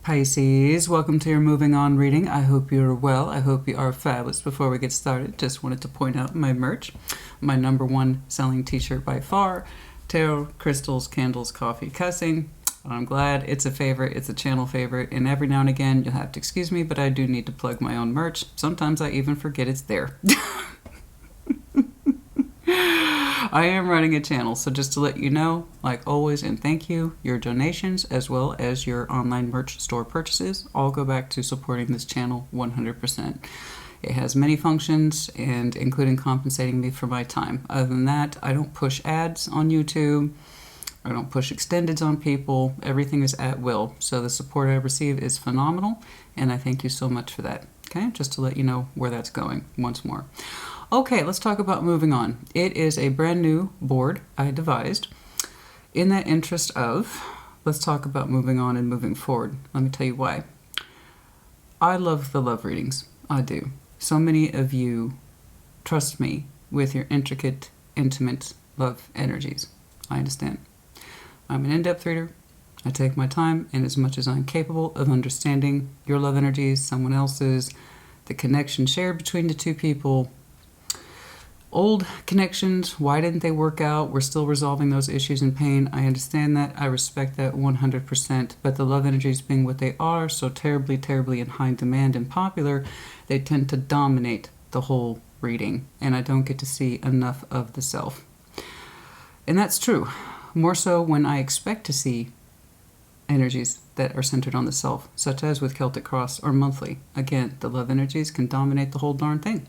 Pisces, welcome to your Moving On reading. I hope you're well. I hope you are fabulous. Before we get started, just wanted to point out my merch, my #1 selling t-shirt by far, tarot, crystals, candles, coffee, cussing. I'm glad it's a favorite, it's a channel favorite, and every now and again, you'll have to excuse me, but I do need to plug my own merch. Sometimes I even forget it's there. I am running a channel, so just to let you know, like always, and thank you, your donations as well as your online merch store purchases all go back to supporting this channel 100%. It has many functions, and including compensating me for my time. Other than that, I don't push ads on YouTube. I don't push extendeds on people. Everything is at will. So the support I receive is phenomenal, and I thank you so much for that. Okay, just to let you know where that's going once more. Okay, let's talk about moving on. It is a brand new board I devised. In that interest of, let's talk about moving on and moving forward. Let me tell you why. I love the love readings. I do. So many of you trust me with your intricate, intimate love energies. I understand. I'm an in-depth reader. I take my time, and as much as I'm capable of understanding your love energies, someone else's, the connection shared between the two people, old connections, why didn't they work out? We're still resolving those issues and pain. I understand that. I respect that 100%. But the love energies being what they are, so terribly, terribly in high demand and popular, they tend to dominate the whole reading. And I don't get to see enough of the self. And that's true. More so when I expect to see energies that are centered on the self, such as with Celtic Cross or monthly. Again, the love energies can dominate the whole darn thing.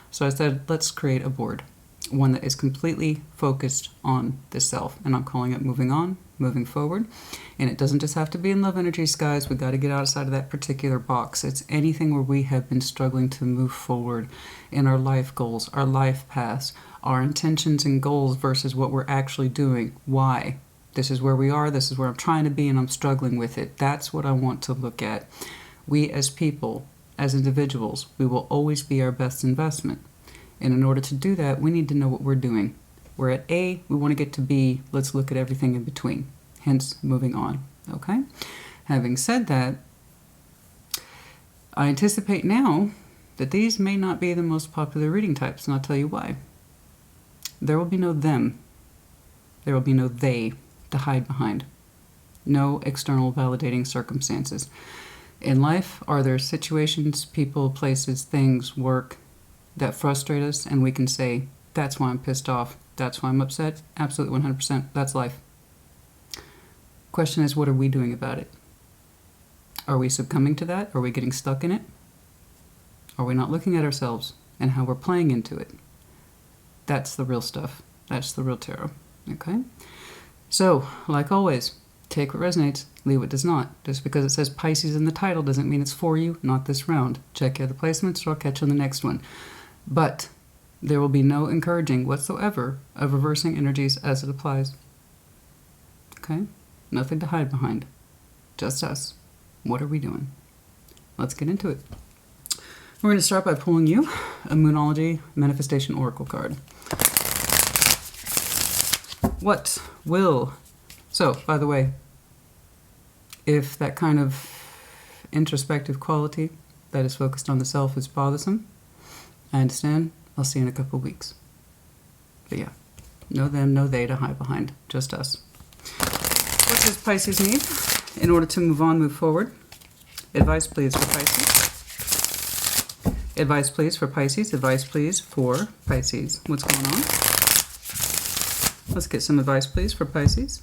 So I said, let's create a board, one that is completely focused on the self. And I'm calling it Moving On, Moving Forward. And it doesn't just have to be in love energies, guys. We've got to get outside of that particular box. It's anything where we have been struggling to move forward in our life goals, our life paths, our intentions and goals versus what we're actually doing. Why? This is where we are. This is where I'm trying to be, and I'm struggling with it. That's what I want to look at. We as people, as individuals, we will always be our best investment. And in order to do that, we need to know what we're doing. We're at A, we want to get to B, let's look at everything in between. Hence, moving on. Okay? Having said that, I anticipate now that these may not be the most popular reading types, and I'll tell you why. There will be no them. There will be no they to hide behind. No external validating circumstances. In life, are there situations, people, places, things, work that frustrate us, and we can say, that's why I'm pissed off, that's why I'm upset? Absolutely 100%. That's life. Question is, what are we doing about it? Are we succumbing to that? Are we getting stuck in it? Are we not looking at ourselves and how we're playing into it? That's the real stuff. That's the real tarot. Okay? So, like always, take what resonates, leave what does not. Just because it says Pisces in the title doesn't mean it's for you, not this round. Check your other placements, or I'll catch you on the next one. But there will be no encouraging whatsoever of reversing energies as it applies. Okay? Nothing to hide behind. Just us. What are we doing? Let's get into it. We're going to start by pulling you a Moonology Manifestation Oracle card. What will... So, by the way, if that kind of introspective quality that is focused on the self is bothersome, I understand. I'll see you in a couple of weeks. But yeah, no them, no they to hide behind. Just us. What does Pisces need in order to move on, move forward? Advice, please, for Pisces. Advice, please, for Pisces. Advice, please, for Pisces. What's going on? Let's get some advice, please, for Pisces.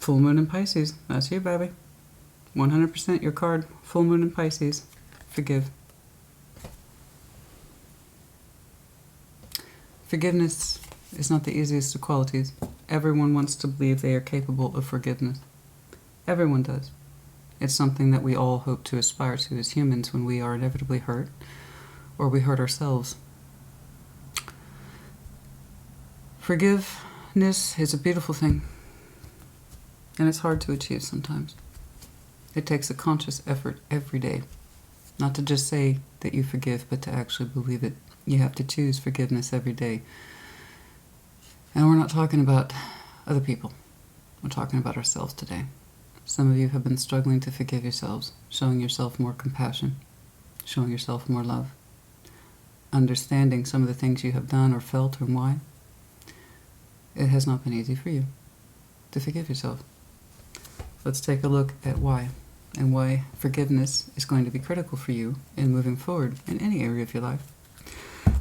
Full moon in Pisces. That's you, baby. 100% your card. Full moon in Pisces. Forgive. Forgiveness is not the easiest of qualities. Everyone wants to believe they are capable of forgiveness. Everyone does. It's something that we all hope to aspire to as humans when we are inevitably hurt, or we hurt ourselves. Forgiveness is a beautiful thing. And it's hard to achieve sometimes. It takes a conscious effort every day. Not to just say that you forgive, but to actually believe it. You have to choose forgiveness every day. And we're not talking about other people. We're talking about ourselves today. Some of you have been struggling to forgive yourselves, showing yourself more compassion, showing yourself more love, understanding some of the things you have done or felt and why. It has not been easy for you to forgive yourself. Let's take a look at why, and why forgiveness is going to be critical for you in moving forward in any area of your life.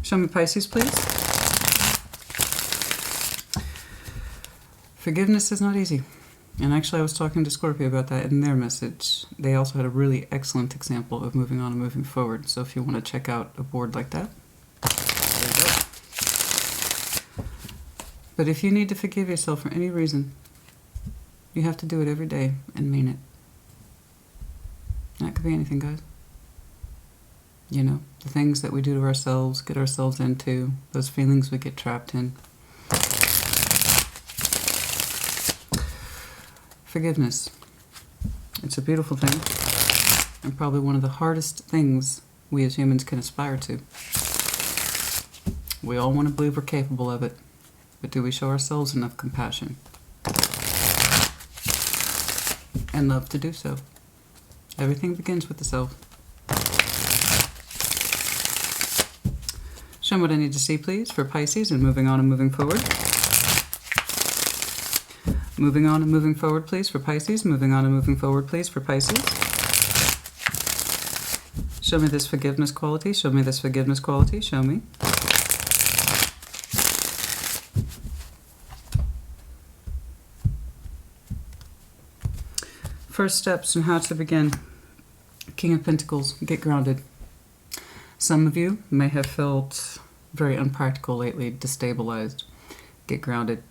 Show me Pisces, please. Forgiveness is not easy. And actually, I was talking to Scorpio about that in their message. They also had a really excellent example of moving on and moving forward. So if you want to check out a board like that, there you go. But if you need to forgive yourself for any reason, you have to do it every day and mean it. That could be anything, guys. You know, the things that we do to ourselves, get ourselves into, those feelings we get trapped in. Forgiveness. It's a beautiful thing, and probably one of the hardest things we as humans can aspire to. We all want to believe we're capable of it, but do we show ourselves enough compassion and love to do so? Everything begins with the self. Show me what I need to see, please, for Pisces, and moving on and moving forward. Moving on and moving forward, please, for Pisces. Moving on and moving forward, please, for Pisces. Show me this forgiveness quality. Show me this forgiveness quality. Show me. First steps on how to begin. King of Pentacles, get grounded. Some of you may have felt very unpractical lately, destabilized. Get grounded.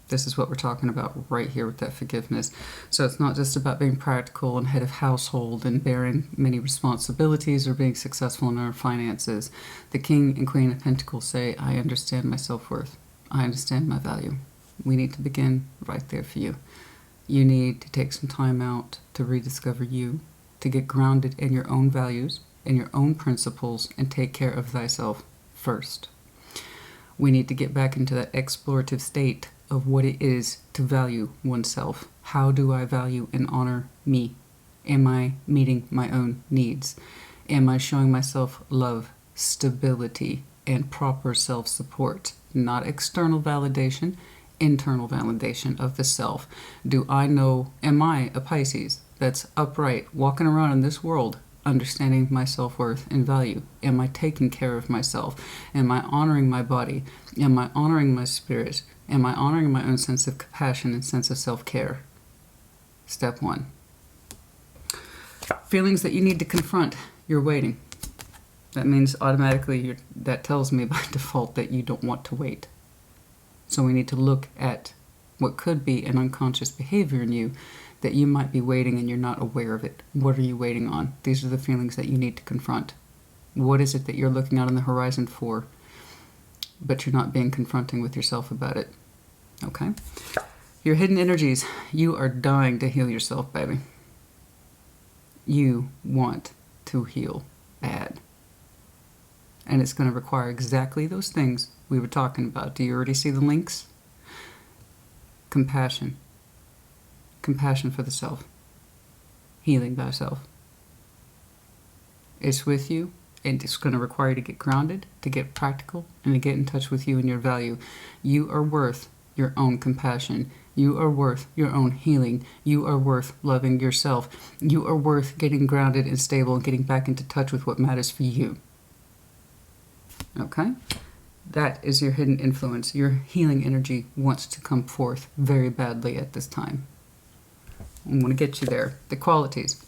This is what we're talking about right here with that forgiveness. So it's not just about being practical and head of household and bearing many responsibilities or being successful in our finances. The King and Queen of Pentacles say, I understand my self-worth. I understand my value. We need to begin right there for you. You need to take some time out to rediscover you, to get grounded in your own values, in your own principles, and take care of thyself first. We need to get back into that explorative state of what it is to value oneself. How do I value and honor me? Am I meeting my own needs? Am I showing myself love, stability, and proper self-support? Not external validation, internal validation of the self. Do I know, am I a Pisces that's upright, walking around in this world, understanding my self-worth and value? Am I taking care of myself? Am I honoring my body? Am I honoring my spirit? Am I honoring my own sense of compassion and sense of self-care? Step one. Feelings that you need to confront. You're waiting. That means automatically that tells me by default that you don't want to wait. So we need to look at what could be an unconscious behavior in you that you might be waiting and you're not aware of it. What are you waiting on? These are the feelings that you need to confront. What is it that you're looking out on the horizon for, but you're not being confronting with yourself about it? Okay? Your hidden energies. You are dying to heal yourself, baby. You want to heal bad. And it's going to require exactly those things we were talking about. Do you already see the links? Compassion. Compassion for the self. Healing thyself. It's with you, and it's going to require you to get grounded, to get practical, and to get in touch with you and your value. You are worth your own compassion. You are worth your own healing. You are worth loving yourself. You are worth getting grounded and stable and getting back into touch with what matters for you. Okay? That is your hidden influence. Your healing energy wants to come forth very badly at this time. I want to get you there. The qualities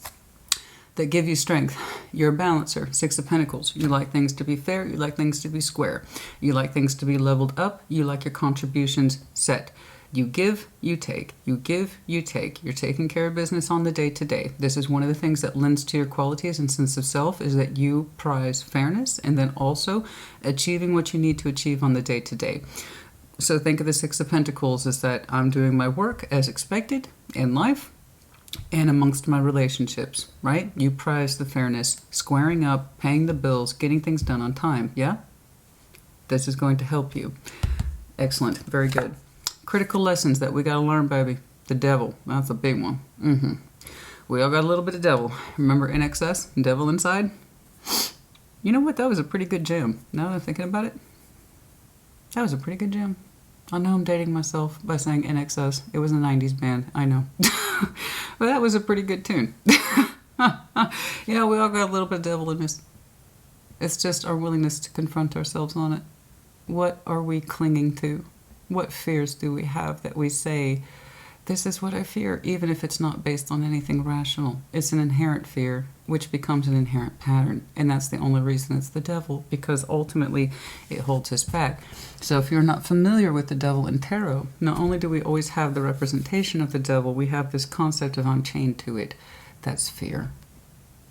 that give you strength. You're a balancer. 6 of Pentacles. You like things to be fair. You like things to be square. You like things to be leveled up. You like your contributions set. You give, you take. You give, you take. You're taking care of business on the day-to-day. This is one of the things that lends to your qualities and sense of self, is that you prize fairness and then also achieving what you need to achieve on the day-to-day. So think of the 6 of Pentacles as that I'm doing my work as expected in life and amongst my relationships, right? You prize the fairness, squaring up, paying the bills, getting things done on time, yeah? This is going to help you. Excellent. Very good. Critical lessons that we got to learn, baby. The devil. That's a big one. We all got a little bit of devil. Remember In Excess? Devil Inside? You know what? That was a pretty good jam. Now that I'm thinking about it, that was a pretty good jam. I know I'm dating myself by saying In Excess. It was a 90s band. I know. But that was a pretty good tune. Yeah, we all got a little bit of devil in us. It's just our willingness to confront ourselves on it. What are we clinging to? What fears do we have that we say, this is what I fear, even if it's not based on anything rational? It's an inherent fear, which becomes an inherent pattern. And that's the only reason it's the devil, because ultimately it holds us back. So if you're not familiar with the devil in tarot, not only do we always have the representation of the devil, we have this concept of I'm chained to it. That's fear.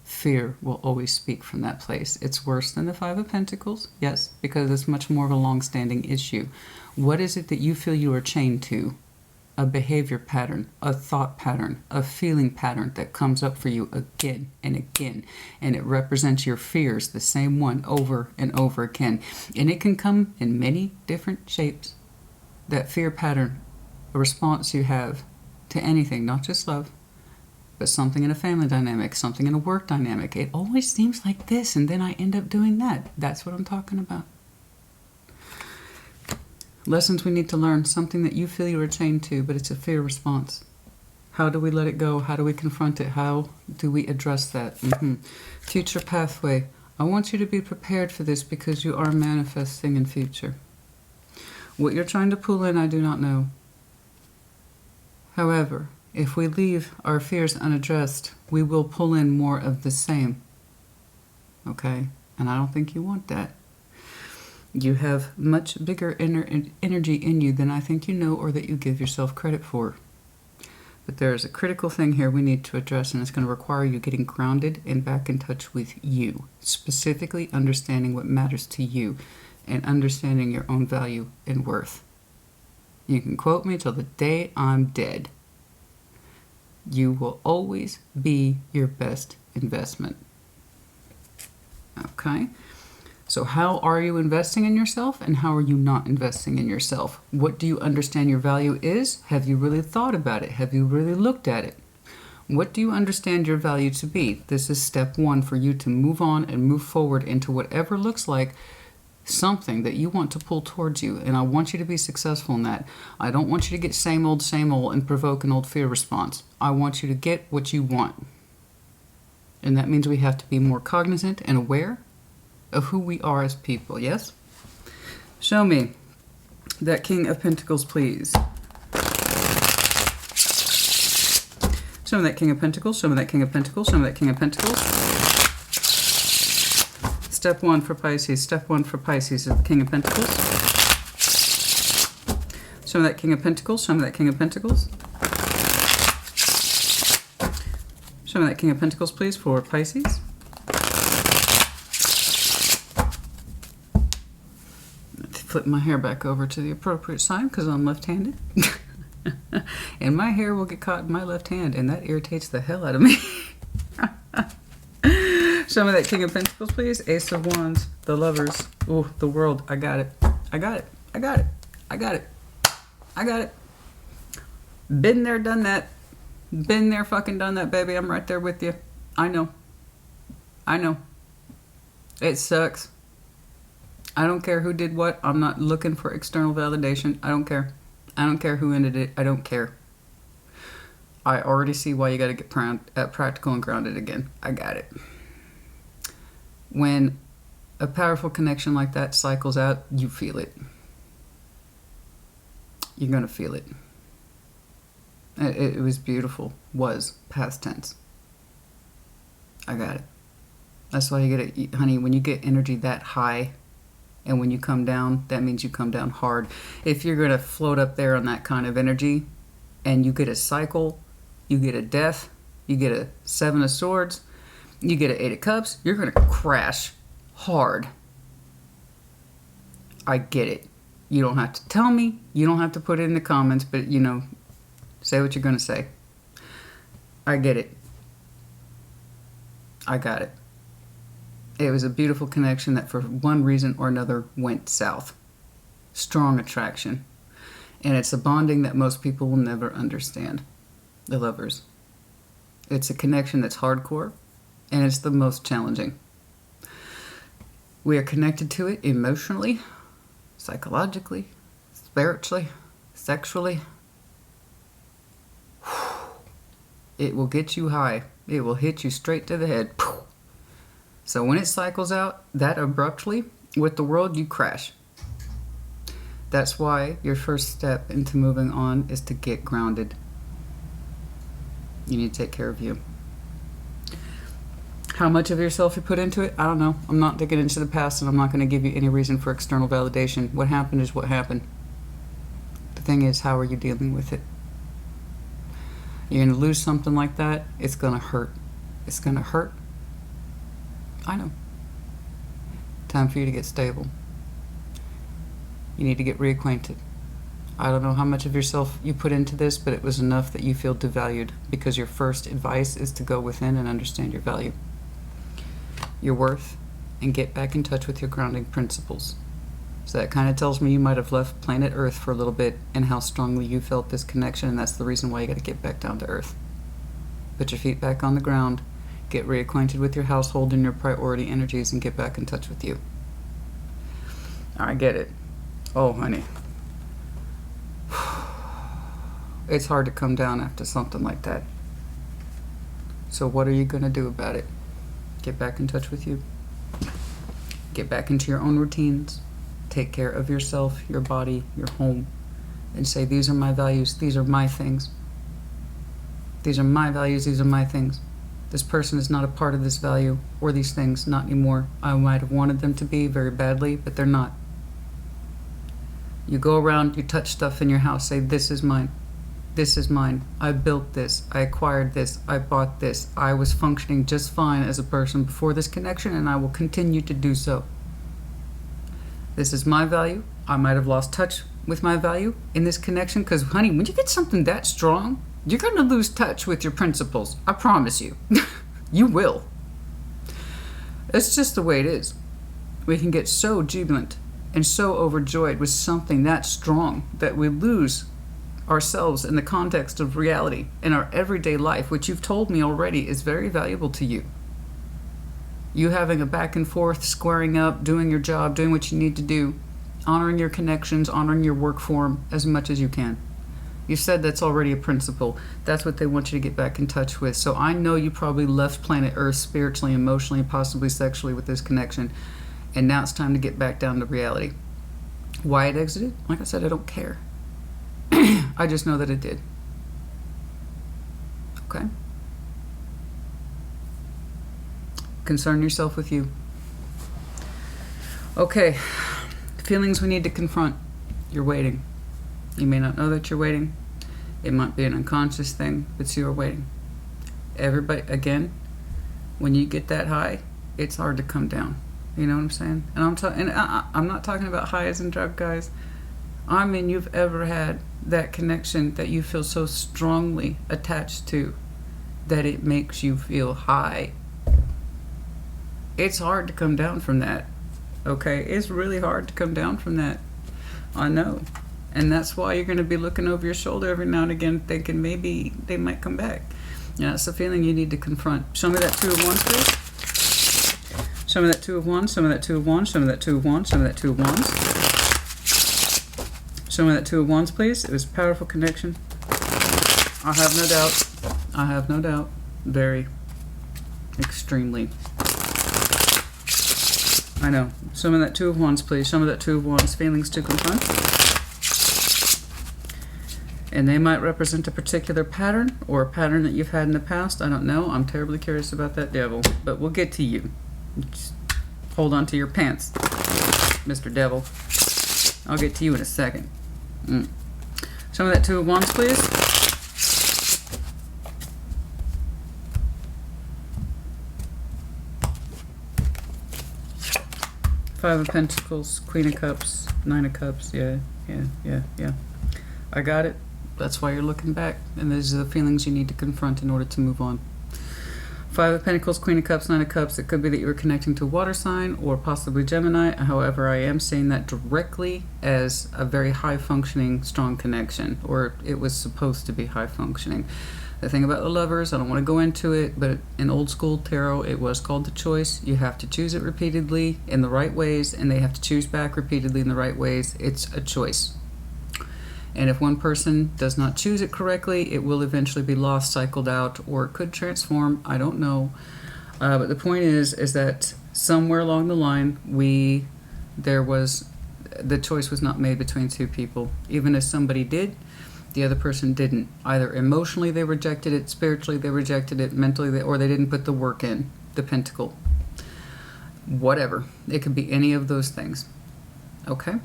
Fear will always speak from that place. It's worse than the Five of Pentacles, yes, because it's much more of a long-standing issue. What is it that you feel you are chained to? A behavior pattern, a thought pattern, a feeling pattern that comes up for you again and again. And it represents your fears, the same one, over and over again. And it can come in many different shapes. That fear pattern, a response you have to anything, not just love, but something in a family dynamic, something in a work dynamic. It always seems like this, and then I end up doing that. That's what I'm talking about. Lessons we need to learn, something that you feel you are chained to, but it's a fear response. How do we let it go? How do we confront it? How do we address that? Future pathway. I want you to be prepared for this because you are manifesting in future. What you're trying to pull in, I do not know. However, if we leave our fears unaddressed, we will pull in more of the same. Okay? And I don't think you want that. You have much bigger energy in you than I think you know or that you give yourself credit for. But there is a critical thing here we need to address, and it's going to require you getting grounded and back in touch with you. Specifically understanding what matters to you and understanding your own value and worth. You can quote me till the day I'm dead. You will always be your best investment. Okay? So how are you investing in yourself and how are you not investing in yourself? What do you understand your value is? Have you really thought about it? Have you really looked at it? What do you understand your value to be? This is step one for you to move on and move forward into whatever looks like something that you want to pull towards you. And I want you to be successful in that. I don't want you to get same old, and provoke an old fear response. I want you to get what you want. And that means we have to be more cognizant and aware of who we are as people, yes? Show me that King of Pentacles, please. Show me that King of Pentacles, show me that King of Pentacles, show me that King of Pentacles. Step one for Pisces, step one for Pisces is the King of Pentacles. Show me that King of Pentacles, show me that King of Pentacles. Show me that King of Pentacles, please, for Pisces. Flip my hair back over to the appropriate side because I'm left-handed. And my hair will get caught in my left hand, and that irritates the hell out of me. Show me that King of Pentacles, please. Ace of Wands, the Lovers. Oh, the World. I got it. I got it. I got it. I got it. I got it. Been there, done that. Been there, fucking done that, baby. I'm right there with you. I know. I know. It sucks. I don't care who did what. I'm not looking for external validation. I don't care. I don't care who ended it. I don't care. I already see why you got to get practical and grounded again. I got it. When a powerful connection like that cycles out, you feel it. You're going to feel it. It was beautiful. Was. Past tense. I got it. That's why you get it, honey. When you get energy that high, and when you come down, that means you come down hard. If you're going to float up there on that kind of energy, and you get a cycle, you get a death, you get a 7 of Swords, you get an 8 of Cups, you're going to crash hard. I get it. You don't have to tell me. You don't have to put it in the comments, but, you know, say what you're going to say. I get it. I got it. It was a beautiful connection that for one reason or another went south. Strong attraction. And it's a bonding that most people will never understand. The lovers. It's a connection that's hardcore, and it's the most challenging. We are connected to it emotionally, psychologically, spiritually, sexually. It will get you high. It will hit you straight to the head. So when it cycles out that abruptly, with the world, you crash. That's why your first step into moving on is to get grounded. You need to take care of you. How much of yourself you put into it, I don't know. I'm not digging into the past, and I'm not going to give you any reason for external validation. What happened is what happened. The thing is, how are you dealing with it? You're going to lose something like that, it's going to hurt. It's going to hurt. I know. Time for you to get stable. You need to get reacquainted. I don't know how much of yourself you put into this, but it was enough that you feel devalued, because your first advice is to go within and understand your value, your worth, and get back in touch with your grounding principles. So that kind of tells me you might have left planet Earth for a little bit, and how strongly you felt this connection, and that's the reason why you got to get back down to Earth. Put your feet back on the ground, get reacquainted with your household and your priority energies, and get back in touch with you. I get it. Oh, honey. It's hard to come down after something like that. So what are you going to do about it? Get back in touch with you. Get back into your own routines. Take care of yourself, your body, your home, and say, these are my values, these are my things. These are my values, these are my things. This person is not a part of this value or these things, not anymore. I might have wanted them to be very badly, but they're not. You go around, you touch stuff in your house, say, this is mine. This is mine. I built this. I acquired this. I bought this. I was functioning just fine as a person before this connection, and I will continue to do so. This is my value. I might have lost touch with my value in this connection, because, honey, when you get something that strong, you're going to lose touch with your principles. I promise you. You will. It's just the way it is. We can get so jubilant and so overjoyed with something that strong that we lose ourselves in the context of reality in our everyday life, which you've told me already is very valuable to you. You having a back and forth, squaring up, doing your job, doing what you need to do, honoring your connections, honoring your work form as much as you can. You said that's already a principle. That's what they want you to get back in touch with. So I know you probably left planet Earth spiritually, emotionally, possibly sexually with this connection, and now it's time to get back down to reality. Why it exited? Like I said, I don't care. I just know that it did. Okay? Concern yourself with you. Okay. Feelings we need to confront. You're waiting. You may not know that you're waiting. It might be an unconscious thing, but you're waiting. Everybody, again, when you get that high, it's hard to come down. You know what I'm saying? And I'm not talking about highs and drug guys. I mean, you've ever had that connection that you feel so strongly attached to that it makes you feel high. It's hard to come down from that. Okay? It's really hard to come down from that. I know. And that's why you're going to be looking over your shoulder every now and again thinking maybe they might come back. Yeah, it's a feeling you need to confront. Show me that 2 of Wands, please. Show me that 2 of Wands. Show me that 2 of Wands. Show me that 2 of Wands. Show me that 2 of Wands. Show me that 2 of Wands, please. It was a powerful connection. I have no doubt. I have no doubt. Very. Extremely. I know. Show me that 2 of Wands, please. Show me that 2 of Wands. Feelings to confront. And they might represent a particular pattern or a pattern that you've had in the past. I don't know. I'm terribly curious about that devil. But we'll get to you. Just hold on to your pants, Mr. Devil. I'll get to you in a second. Show me that 2 of Wands, please. Five of Pentacles, Queen of Cups, Nine of Cups. Yeah. I got it. That's why you're looking back. And these are the feelings you need to confront in order to move on. Five of Pentacles, Queen of Cups, Nine of Cups. It could be that you were connecting to a water sign or possibly Gemini. However, I am seeing that directly as a very high-functioning, strong connection, or it was supposed to be high-functioning. The thing about the Lovers, I don't want to go into it, but in old school tarot, it was called the choice. You have to choose it repeatedly in the right ways, and they have to choose back repeatedly in the right ways. It's a choice. And if one person does not choose it correctly, it will eventually be lost, cycled out, or it could transform. I don't know. But the point is that somewhere along the line, the choice was not made between two people. Even if somebody did, the other person didn't. Either emotionally they rejected it, spiritually they rejected it, mentally or they didn't put the work in. The pentacle. Whatever. It could be any of those things. Okay?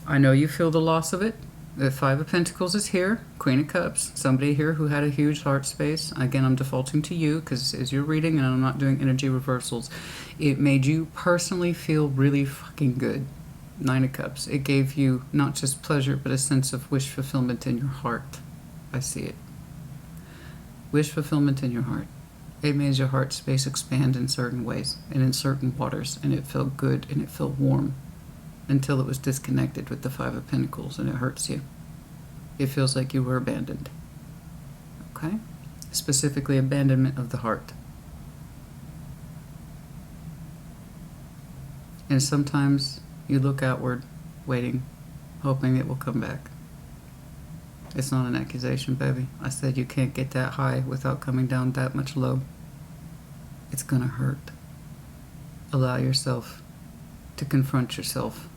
I know you feel the loss of it. The Five of Pentacles is here, Queen of Cups, somebody here who had a huge heart space. Again, I'm defaulting to you because this is your reading and I'm not doing energy reversals. It made you personally feel really fucking good. Nine of Cups. It gave you not just pleasure, but a sense of wish fulfillment in your heart. I see it. Wish fulfillment in your heart. It made your heart space expand in certain ways and in certain waters, and it felt good and it felt warm. Until it was disconnected with the Five of Pentacles and it hurts you. It feels like you were abandoned. Okay? Specifically, abandonment of the heart. And sometimes you look outward, waiting, hoping it will come back. It's not an accusation, baby. I said you can't get that high without coming down that much low. It's gonna hurt. Allow yourself to confront yourself.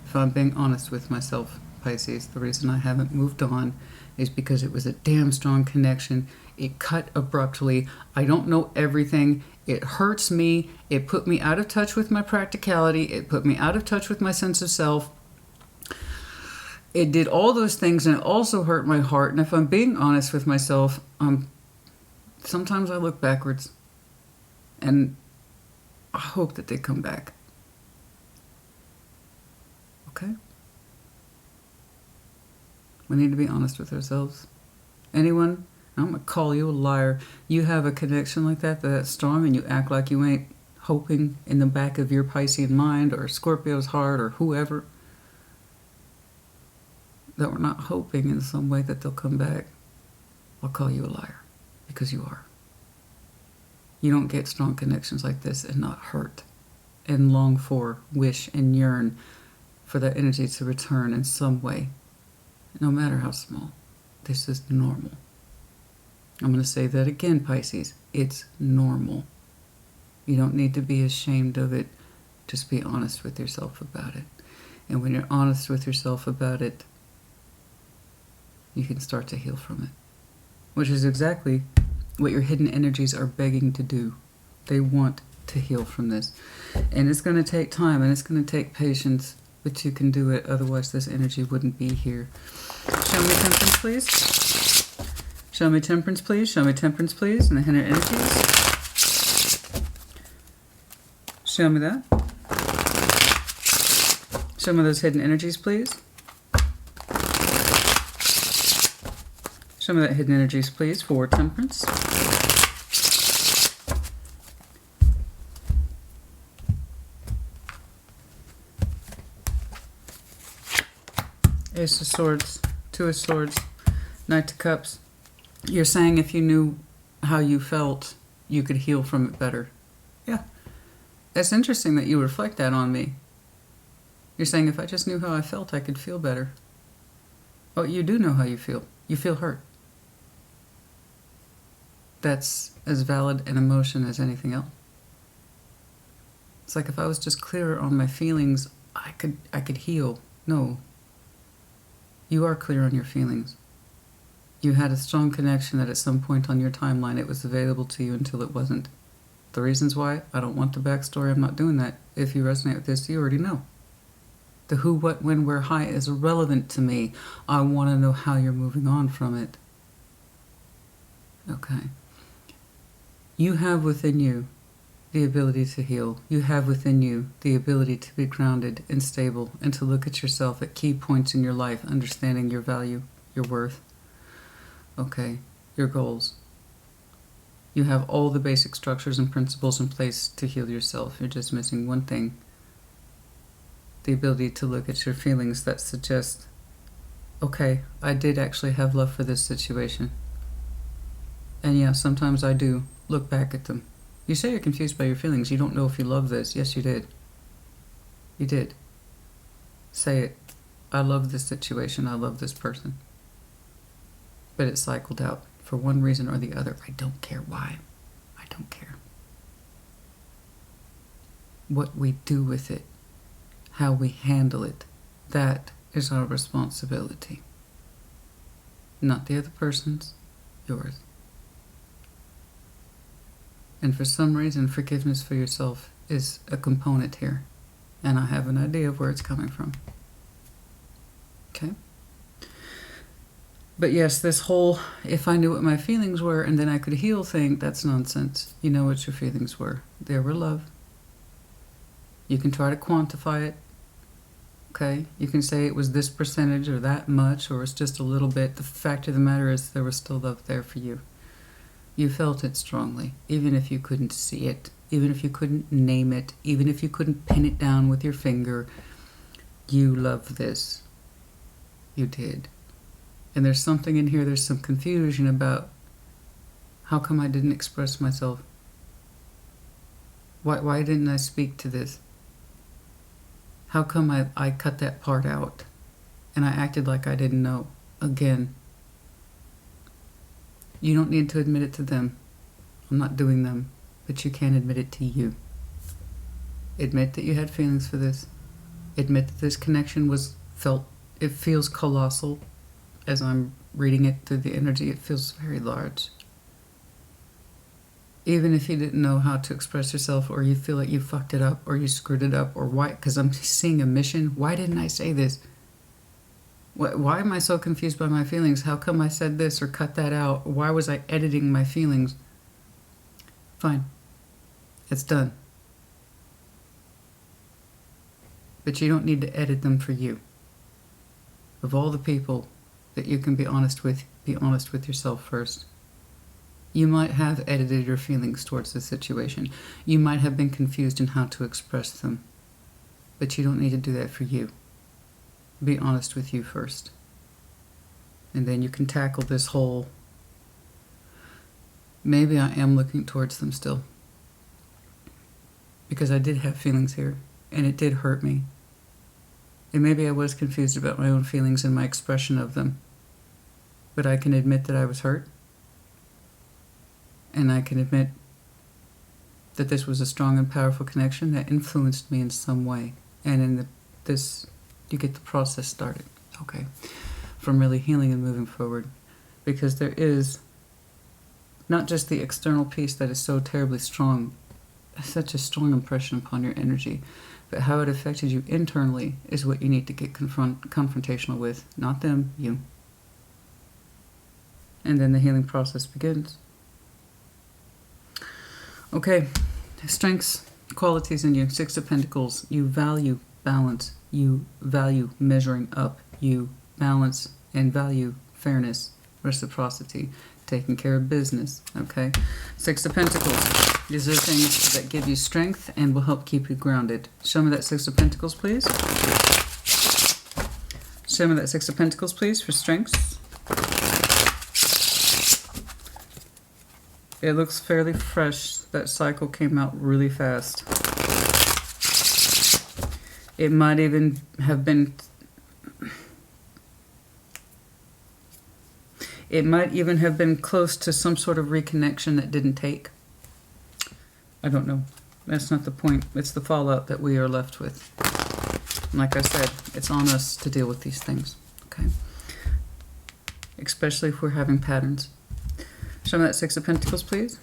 If I'm being honest with myself, Pisces, the reason I haven't moved on is because it was a damn strong connection. It cut abruptly. I don't know everything. It hurts me. It put me out of touch with my practicality. It put me out of touch with my sense of self. It did all those things, and it also hurt my heart. And if I'm being honest with myself, sometimes I look backwards and I hope that they come back. Okay? We need to be honest with ourselves. Anyone, I'm going to call you a liar. You have a connection like that's strong, and you act like you ain't hoping in the back of your Piscean mind or Scorpio's heart or whoever that we're not hoping in some way that they'll come back. I'll call you a liar because you are. You don't get strong connections like this and not hurt and long for, wish, and yearn for that energy to return in some way, no matter how small. This is normal. I'm going to say that again, Pisces. It's normal. You don't need to be ashamed of it. Just be honest with yourself about it. And when you're honest with yourself about it, you can start to heal from it. Which is exactly what your hidden energies are begging to do. They want to heal from this. And it's going to take time and it's going to take patience. But you can do it, otherwise this energy wouldn't be here. Show me Temperance, please. Show me Temperance, please. Show me Temperance, please. And the hidden energies. Show me that. Show me those hidden energies, please. Show me that hidden energies, please, for Temperance. Ace of Swords, Two of Swords, Knight of Cups. You're saying if you knew how you felt, you could heal from it better. Yeah. It's interesting that you reflect that on me. You're saying if I just knew how I felt, I could feel better. Oh, you do know how you feel. You feel hurt. That's as valid an emotion as anything else. It's like if I was just clearer on my feelings, I could heal. No. You are clear on your feelings. You had a strong connection that at some point on your timeline it was available to you until it wasn't. The reasons why, I don't want the backstory, I'm not doing that. If you resonate with this, you already know. The who, what, when, where, how is irrelevant to me. I want to know how you're moving on from it. Okay. You have within you the ability to heal. You have within you the ability to be grounded and stable and to look at yourself at key points in your life, understanding your value, your worth, okay, your goals. You have all the basic structures and principles in place to heal yourself. You're just missing one thing. The ability to look at your feelings that suggest, okay, I did actually have love for this situation. And yeah, sometimes I do look back at them. You say you're confused by your feelings. You don't know if you love this. Yes, you did. You did. Say it. I love this situation. I love this person. But it cycled out for one reason or the other. I don't care why. I don't care. What we do with it, how we handle it, that is our responsibility. Not the other person's, yours. And for some reason, forgiveness for yourself is a component here. And I have an idea of where it's coming from. Okay? But yes, this whole, if I knew what my feelings were and then I could heal thing, that's nonsense. You know what your feelings were. They were love. You can try to quantify it. Okay? You can say it was this percentage or that much or it's just a little bit. The fact of the matter is there was still love there for you. You felt it strongly, even if you couldn't see it, even if you couldn't name it, even if you couldn't pin it down with your finger. You love this. You did. And there's something in here, there's some confusion about how come I didn't express myself? Why didn't I speak to this? How come I cut that part out and I acted like I didn't know? Again, you don't need to admit it to them. I'm not doing them, but you can admit it to you. Admit that you had feelings for this. Admit that this connection it feels colossal. As I'm reading it through the energy, it feels very large. Even if you didn't know how to express yourself, or you feel like you fucked it up, or you screwed it up, or why, because I'm seeing a mission. Why didn't I say this? Why am I so confused by my feelings? How come I said this or cut that out? Why was I editing my feelings? Fine. It's done. But you don't need to edit them for you. Of all the people that you can be honest with yourself first. You might have edited your feelings towards the situation. You might have been confused in how to express them. But you don't need to do that for you. Be honest with you first. And then you can tackle this whole, maybe I am looking towards them still. Because I did have feelings here, and it did hurt me. And maybe I was confused about my own feelings and my expression of them. But I can admit that I was hurt. And I can admit that this was a strong and powerful connection that influenced me in some way. And in this, you get the process started, okay? From really healing and moving forward. Because there is not just the external piece that is so terribly strong, such a strong impression upon your energy, but how it affected you internally is what you need to get confrontational with. Not them, you. And then the healing process begins. Okay, strengths, qualities in you. 6 of Pentacles. You value balance. You value measuring up. You balance and value fairness, reciprocity, taking care of business. Okay, 6 of Pentacles. These are things that give you strength and will help keep you grounded. Show me that 6 of Pentacles, please. Show me that 6 of Pentacles, please, for strengths. It looks fairly fresh. That cycle came out really fast. It might even have been... It might even have been close to some sort of reconnection that didn't take. I don't know. That's not the point. It's the fallout that we are left with. And like I said, it's on us to deal with these things. Okay? Especially if we're having patterns. Show me that 6 of Pentacles, please.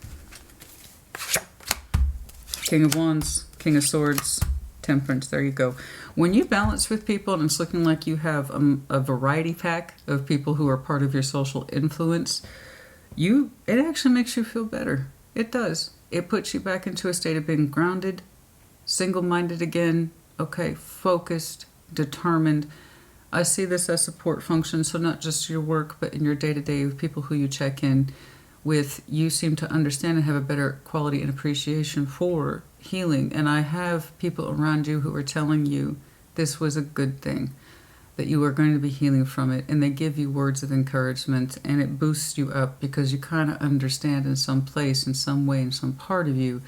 King of Wands, King of Swords, Temperance. There you go. When you balance with people and it's looking like you have a variety pack of people who are part of your social influence, it actually makes you feel better. It does. It puts you back into a state of being grounded, single-minded again, okay, focused, determined. I see this as support function, so not just your work, but in your day-to-day with people who you check in. with you seem to understand and have a better quality and appreciation for healing. And I have people around you who are telling you this was a good thing, that you are going to be healing from it, and they give you words of encouragement, and it boosts you up because you kind of understand in some place, in some way, in some part of you,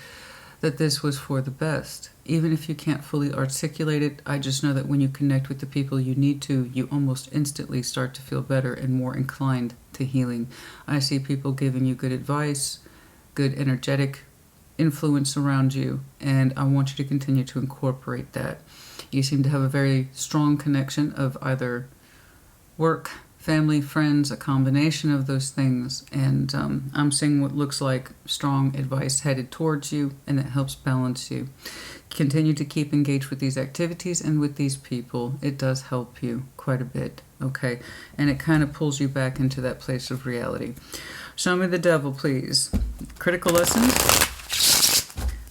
that this was for the best. Even if you can't fully articulate it, I just know that when you connect with the people you need to, you almost instantly start to feel better and more inclined to healing. I see people giving you good advice, good energetic influence around you, and I want you to continue to incorporate that. You seem to have a very strong connection of either work, family, friends, a combination of those things, and I'm seeing what looks like strong advice headed towards you, and that helps balance you. Continue to keep engaged with these activities and with these people. It does help you quite a bit, okay? And it kind of pulls you back into that place of reality. Show me the devil, please. Critical lessons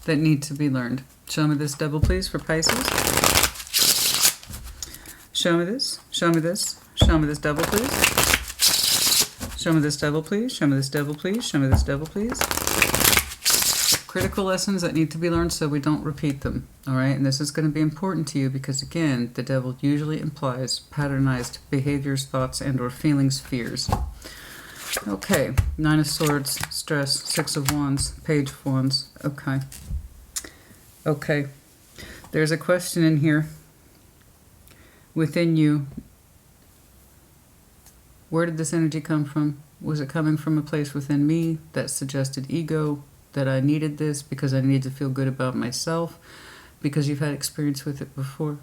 that need to be learned. Show me this devil, please, for Pisces. Show me this. Show me this. Show me this devil, please. Show me this devil, please. Show me this devil, please. Show me this devil, please. Critical lessons that need to be learned so we don't repeat them. All right? And this is going to be important to you because, again, the devil usually implies patternized behaviors, thoughts, and or feelings, fears. Okay. 9 of Swords, stress, 6 of Wands, Page of Wands. Okay. Okay. There's a question in here within you. Where did this energy come from? Was it coming from a place within me that suggested ego, that I needed this because I needed to feel good about myself, because you've had experience with it before?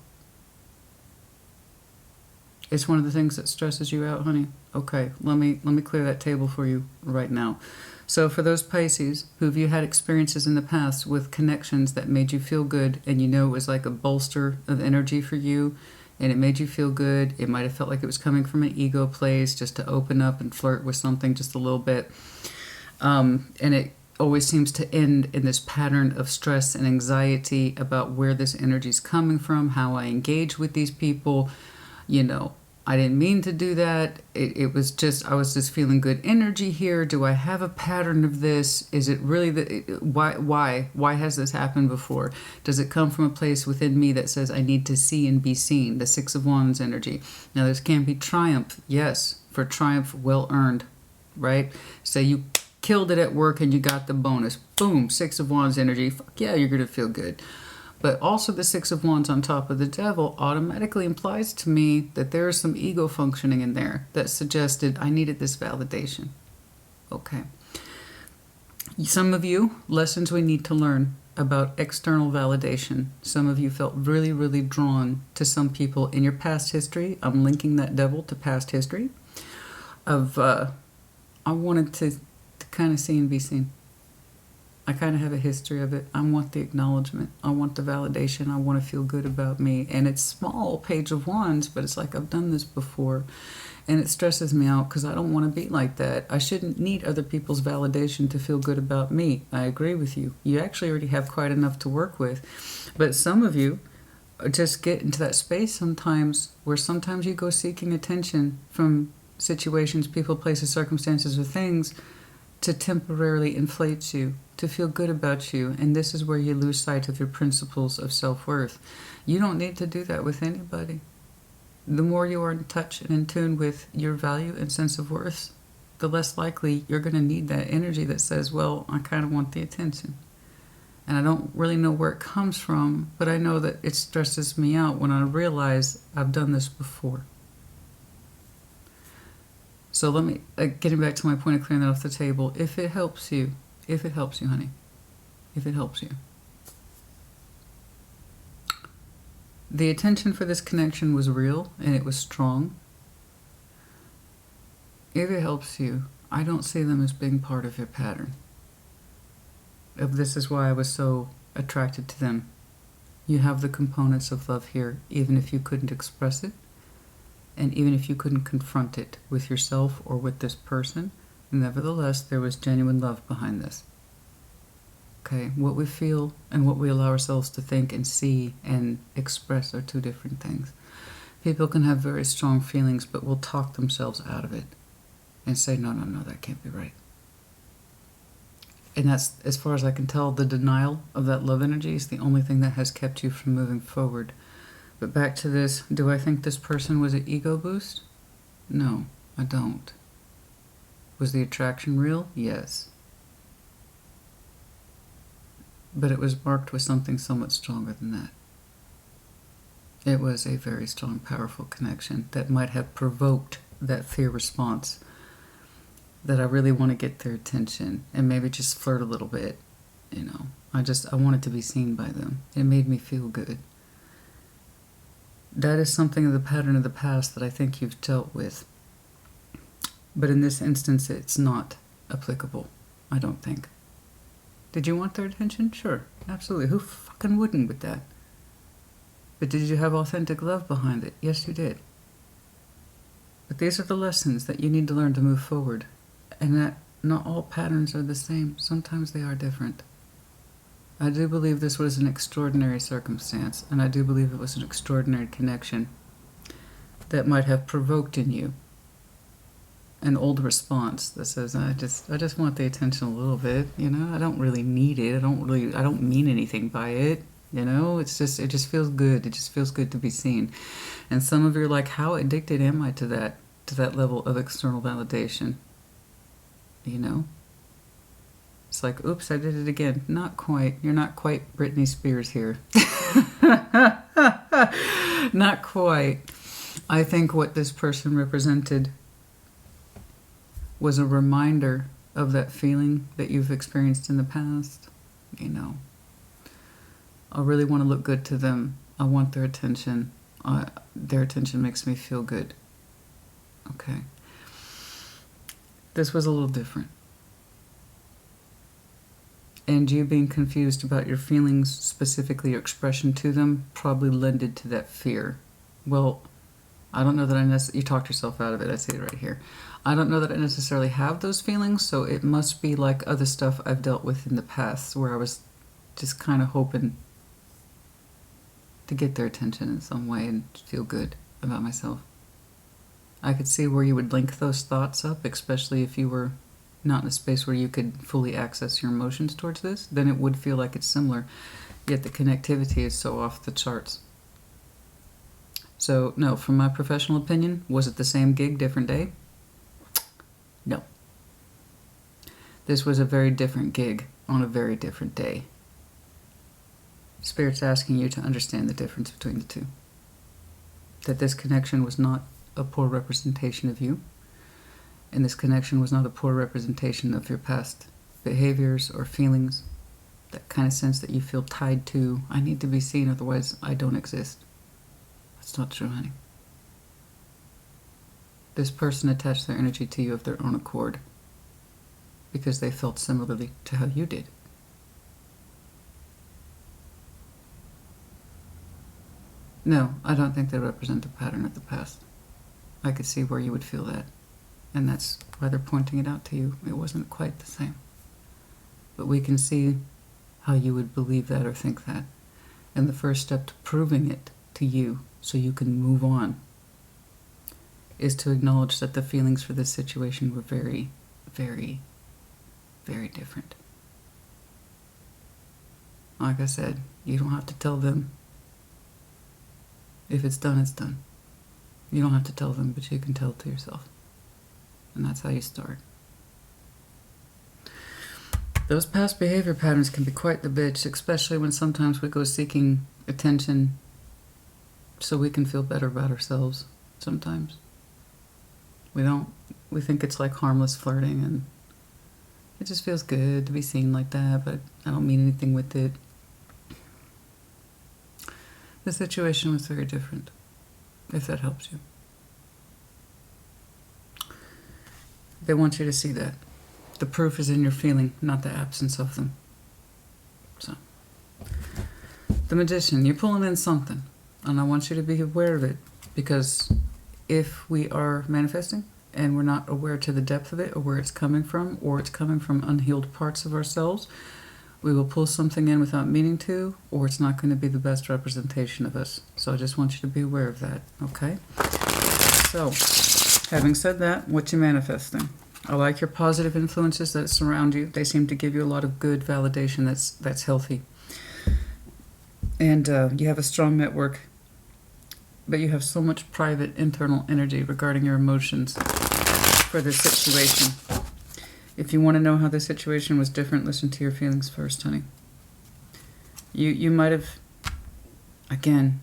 It's one of the things that stresses you out, honey. Okay, let me clear that table for you right now. So for those Pisces who have you had experiences in the past with connections that made you feel good, and you know it was like a bolster of energy for you, and it made you feel good. It might have felt like it was coming from an ego place, just to open up and flirt with something just a little bit. And it always seems to end in this pattern of stress and anxiety about where this energy is coming from, how I engage with these people. You know, I didn't mean to do that. It was just, I was just feeling good energy here. Do I have a pattern of this? Is it really why has this happened before? Does it come from a place within me that says I need to see and be seen? The 6 of Wands energy. Now this can be triumph. Yes, for triumph well earned, right? Say you killed it at work and you got the bonus. Boom, 6 of Wands energy. Fuck yeah, you're going to feel good. But also the 6 of Wands on top of the devil automatically implies to me that there is some ego functioning in there that suggested I needed this validation. Okay. Some of you, lessons we need to learn about external validation. Some of you felt really, really drawn to some people in your past history. I'm linking that devil to past history. I wanted to kind of see and be seen. I kind of have a history of it. I want the acknowledgement. I want the validation. I want to feel good about me. And it's small, Page of Wands, but it's like I've done this before. And it stresses me out because I don't want to be like that. I shouldn't need other people's validation to feel good about me. I agree with you. You actually already have quite enough to work with. But some of you just get into that space sometimes where sometimes you go seeking attention from situations, people, places, circumstances, or things to temporarily inflate you, to feel good about you, and this is where you lose sight of your principles of self-worth. You don't need to do that with anybody. The more you are in touch and in tune with your value and sense of worth, the less likely you're going to need that energy that says, well, I kind of want the attention. And I don't really know where it comes from, but I know that it stresses me out when I realize I've done this before. So let me, getting back to my point of clearing that off the table, if it helps you, honey, if it helps you. The intention for this connection was real and it was strong. If it helps you, I don't see them as being part of your pattern. If this is why I was so attracted to them. You have the components of love here, even if you couldn't express it. And even if you couldn't confront it with yourself or with this person, nevertheless, there was genuine love behind this. Okay, what we feel and what we allow ourselves to think and see and express are two different things. People can have very strong feelings, but will talk themselves out of it and say, no, that can't be right. And that's, as far as I can tell, the denial of that love energy is the only thing that has kept you from moving forward. But back to this, do I think this person was an ego boost? No, I don't. Was the attraction real? Yes. But it was marked with something so much stronger than that. It was a very strong, powerful connection that might have provoked that fear response, that I really want to get their attention and maybe just flirt a little bit, you know. I wanted to be seen by them. It made me feel good. That is something of the pattern of the past that I think you've dealt with. But in this instance, it's not applicable, I don't think. Did you want their attention? Sure, absolutely. Who fucking wouldn't with that? But did you have authentic love behind it? Yes, you did. But these are the lessons that you need to learn to move forward. And that not all patterns are the same. Sometimes they are different. I do believe this was an extraordinary circumstance, and I do believe it was an extraordinary connection that might have provoked in you an old response that says, I just want the attention a little bit, you know. I don't really need it. I don't mean anything by it, you know. It just feels good. It just feels good to be seen. And some of you are like, how addicted am I to that level of external validation? You know? It's like, oops, I did it again. Not quite. You're not quite Britney Spears here. Not quite. I think what this person represented was a reminder of that feeling that you've experienced in the past. You know, I really want to look good to them. I want their attention. Their attention makes me feel good. Okay. This was a little different. And you being confused about your feelings, specifically your expression to them, probably lended to that fear. Well, I don't know that you talked yourself out of it. I see it right here. I don't know that I necessarily have those feelings, so it must be like other stuff I've dealt with in the past where I was just kind of hoping to get their attention in some way and feel good about myself. I could see where you would link those thoughts up, especially if you were not in a space where you could fully access your emotions towards this. Then it would feel like it's similar, yet the connectivity is so off the charts. So, no, from my professional opinion, was it the same gig, different day? No. This was a very different gig on a very different day. Spirit's asking you to understand the difference between the two. That this connection was not a poor representation of you, and this connection was not a poor representation of your past behaviors or feelings, that kind of sense that you feel tied to, I need to be seen, otherwise I don't exist. That's not true, honey. This person attached their energy to you of their own accord because they felt similarly to how you did. No, I don't think they represent a pattern of the past. I could see where you would feel that. And that's why they're pointing it out to you. It wasn't quite the same. But we can see how you would believe that or think that. And the first step to proving it to you so you can move on is to acknowledge that the feelings for this situation were very, very, very different. Like I said, you don't have to tell them. If it's done, it's done. You don't have to tell them, but you can tell it to yourself. And that's how you start. Those past behavior patterns can be quite the bitch, especially when sometimes we go seeking attention so we can feel better about ourselves sometimes. We think it's like harmless flirting and it just feels good to be seen like that, but I don't mean anything with it. The situation was very different, if that helps you. They want you to see that. The proof is in your feeling, not the absence of them. So, the Magician, you're pulling in something, and I want you to be aware of it, because if we are manifesting and we're not aware to the depth of it or where it's coming from, or it's coming from unhealed parts of ourselves, we will pull something in without meaning to, or it's not going to be the best representation of us. So I just want you to be aware of that, okay? So, having said that, what you manifesting? I like your positive influences that surround you. They seem to give you a lot of good validation that's healthy. And you have a strong network, but you have so much private internal energy regarding your emotions for this situation. If you want to know how this situation was different, listen to your feelings first, honey. You might have, again,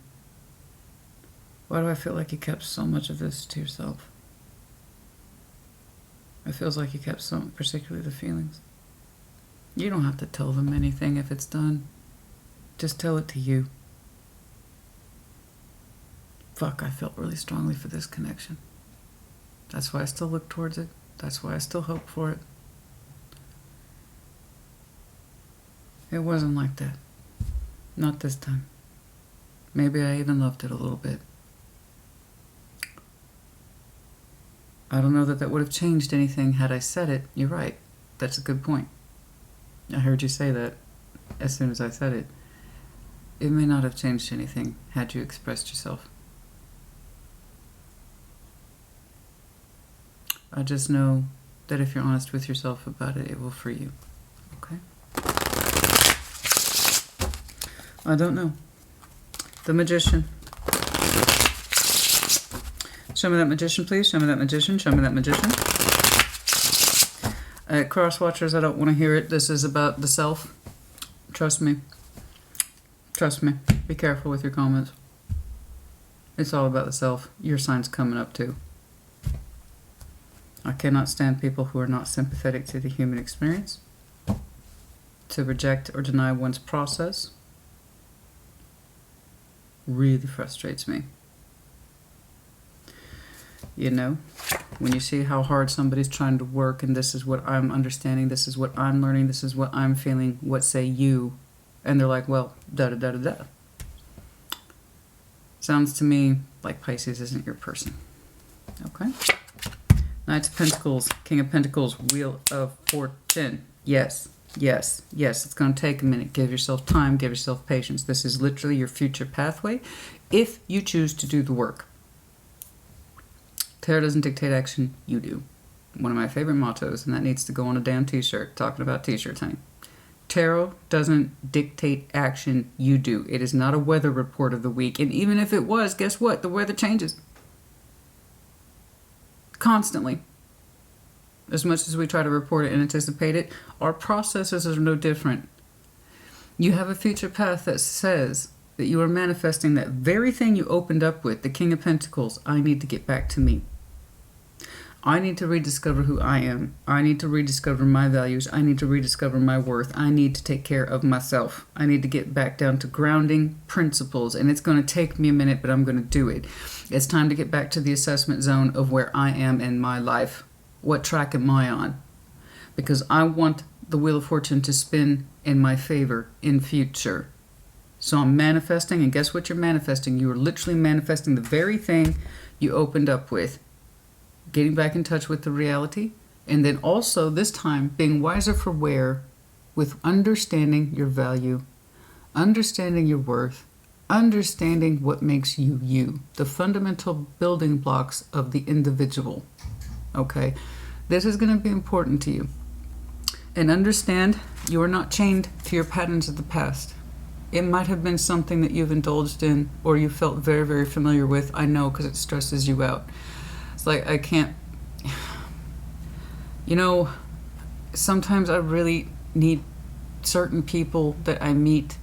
why do I feel like you kept so much of this to yourself? It feels like you kept some, particularly the feelings. You don't have to tell them anything if it's done. Just tell it to you. Fuck, I felt really strongly for this connection. That's why I still look towards it. That's why I still hope for it. It wasn't like that. Not this time. Maybe I even loved it a little bit. I don't know that that would have changed anything had I said it. You're right. That's a good point. I heard you say that as soon as I said it. It may not have changed anything had you expressed yourself. I just know that if you're honest with yourself about it, it will free you. Okay? I don't know. The Magician. Show me that Magician, please. Show me that Magician. Show me that Magician. Cross watchers, I don't want to hear it. This is about the self. Trust me. Trust me. Be careful with your comments. It's all about the self. Your sign's coming up too. I cannot stand people who are not sympathetic to the human experience. To reject or deny one's process really frustrates me. You know, when you see how hard somebody's trying to work, and this is what I'm understanding, this is what I'm learning, this is what I'm feeling, what say you? And they're like, well, da-da-da-da-da. Sounds to me like Pisces isn't your person. Okay? Knight of Pentacles, King of Pentacles, Wheel of Fortune. Yes, yes, yes. It's going to take a minute. Give yourself time. Give yourself patience. This is literally your future pathway if you choose to do the work. Tarot doesn't dictate action. You do. One of my favorite mottos, and that needs to go on a damn t-shirt. Talking about t-shirts, honey. Tarot doesn't dictate action. You do. It is not a weather report of the week. And even if it was, guess what? The weather changes. Constantly. As much as we try to report it and anticipate it, our processes are no different. You have a future path that says that you are manifesting that very thing you opened up with, the King of Pentacles. I need to get back to me. I need to rediscover who I am. I need to rediscover my values. I need to rediscover my worth. I need to take care of myself. I need to get back down to grounding principles. And it's going to take me a minute, but I'm going to do it. It's time to get back to the assessment zone of where I am in my life. What track am I on? Because I want the Wheel of Fortune to spin in my favor in future. So I'm manifesting, and guess what you're manifesting? You are literally manifesting the very thing you opened up with. Getting back in touch with the reality, and then also this time being wiser for wear, with understanding your value, understanding your worth, understanding what makes you you, the fundamental building blocks of the individual. Okay, this is going to be important to you. And understand you are not chained to your patterns of the past. It might have been something that you've indulged in or you felt very, very familiar with. I know, because it stresses you out. It's like, I can't, you know, sometimes I really need certain people that I meet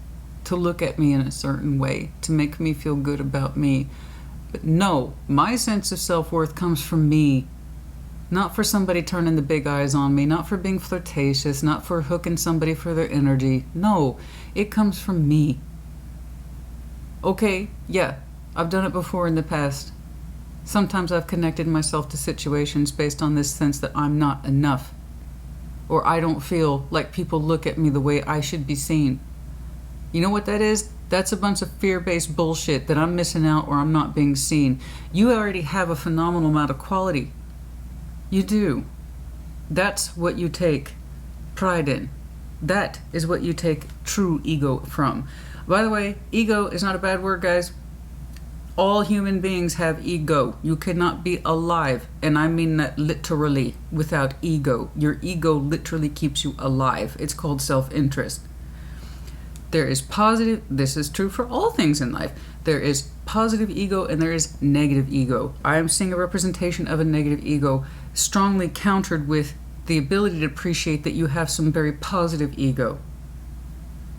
to look at me in a certain way, to make me feel good about me. But no, my sense of self-worth comes from me, not for somebody turning the big eyes on me, not for being flirtatious, not for hooking somebody for their energy. No, it comes from me. Okay, yeah, I've done it before in the past. Sometimes I've connected myself to situations based on this sense that I'm not enough, or I don't feel like people look at me the way I should be seen. You know what that is? That's a bunch of fear-based bullshit that I'm missing out or I'm not being seen. You already have a phenomenal amount of quality. You do. That's what you take pride in. That is what you take true ego from. By the way, ego is not a bad word, guys. All human beings have ego. You cannot be alive, and I mean that literally, without ego. Your ego literally keeps you alive. It's called self-interest. There is positive, this is true for all things in life. There is positive ego and there is negative ego. I am seeing a representation of a negative ego strongly countered with the ability to appreciate that you have some very positive ego.